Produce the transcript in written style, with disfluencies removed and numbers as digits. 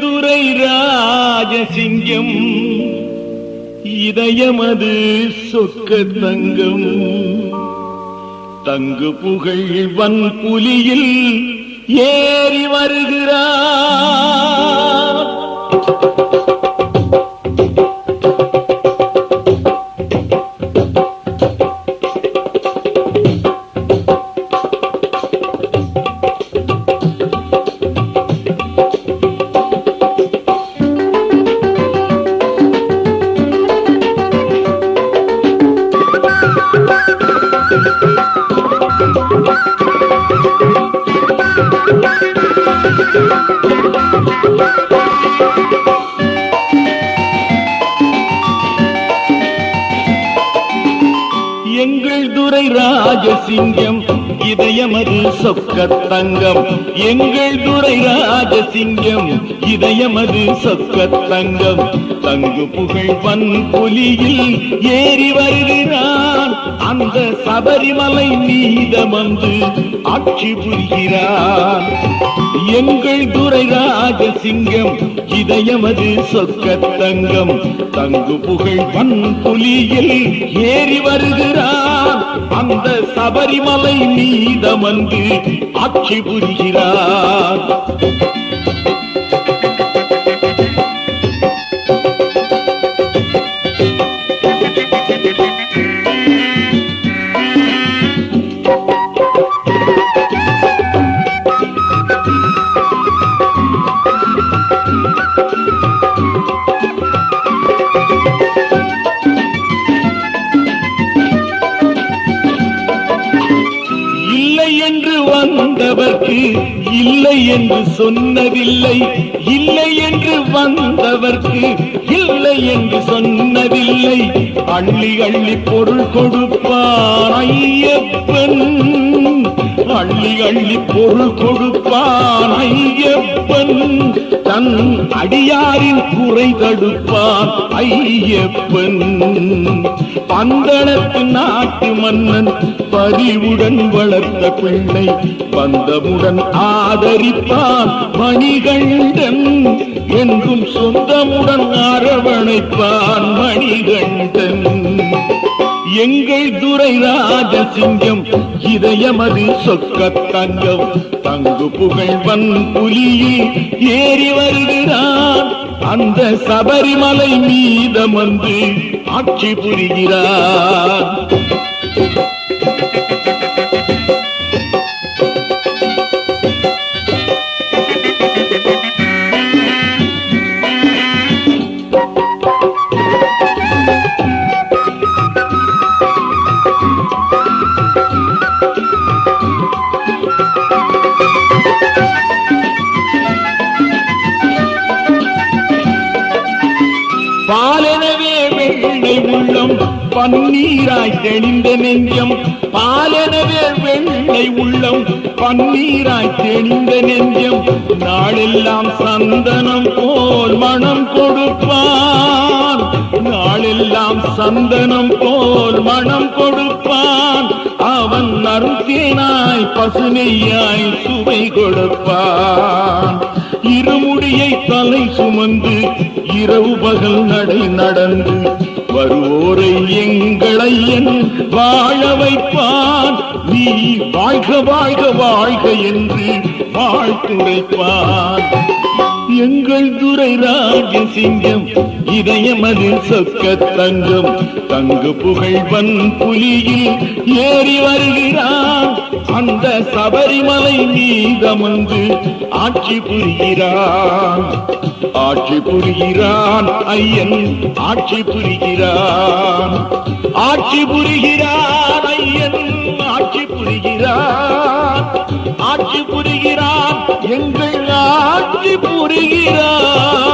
துரை ராஜசிங்கம் இதயமது சொக்க தங்கம் தங்கு புகழ் வன்புலியில் ஏறி வருகிறார். எங்கள் துரை ராஜசிங்கம் இதயமது சொக்க தங்கம். எங்கள் துரை ராஜசிங்கம் இதயமது சொக்க தங்கம் தங்கு புகழ் வன்புலியில் ஏறி வருகிறான். அந்த சபரிமலை மீதமந்து ஆட்சி புரிகிறான். எங்கள் துரை ராஜசிங்கம் இதயமது சொக்க தங்கம் தங்கு புகழ் வன்புலியில் ஏறி வருகிறான். அந்த சபரிமலை மீதமந்து ஆட்சி புரிகிறான். வந்தவர்க்கு இல்லை என்று சொன்னதில்லை, இல்லை என்று வந்தவர்க்கு இல்லை என்று சொன்னதில்லை. அள்ளி அள்ளி பொருள் கொடுப்பான் ஐயப்பன், அள்ளி அள்ளி பொருள் கொடுப்பான் ஐயப்பன். தன் அடியாரின் குறை தடுப்பான் ஐயப்பன். பந்தளத்து நாட்டு மன்னன் பரிவுடன் வளர்த்த பிள்ளை பந்தமுடன் ஆதரிப்பான் மணிகண்டன். என்றும் சொந்தமுடன் அரவணைப்பான் மணிகண்டன். எங்கள் துரை ராஜசிங்கம் இதயமது சொக்க தங்கம் தங்கு புகழ் வன்புலியில் ஏறி வருகிறான். அந்த சபரிமலை மீதமந்து ஆட்சி புரிகிறான். பாலெனவே வெள்ளை உள்ளம் பன்னீராய் தெளிந்த நெஞ்சம், பாலெனவே வெள்ளை உள்ளம் பன்னீராய் தெளிந்த நெஞ்சம். நாளெல்லாம் சந்தனம் போல் மனம் கொடுப்பான், நாளெல்லாம் சந்தனம் போல் மனம் கொடுப்பான். அவன் நறுத்தேனாய் பசுமையாய் சுவை கொடுப்பான். இருமுடியை தலை சுமந்து இரவு பகல் நடை நடந்து வருவோரை எங்களை என் வாழ வைப்பான். நீ வாழ்க வாழ்க வாழ்க என்று வாழ்த்துரைப்பான். எங்கள் துரை ராஜசிங்கம் இதயமது சொக்க தங்கம் தங்கு புகழ் வன்புலியில் ஏறி வருகிறான். அந்த சபரிமலை மீதமந்து ஆட்சி புரிகிறான். ஆட்சி புரிகிறான் ஐயன், ஆட்சி புரிகிறான். ஆட்சி புரிகிறான் ஐயன், ஆட்சி புரிகிறான். ஆட்சி புரிகிறான், எங்கள் ஆட்சி புரிகிறான்.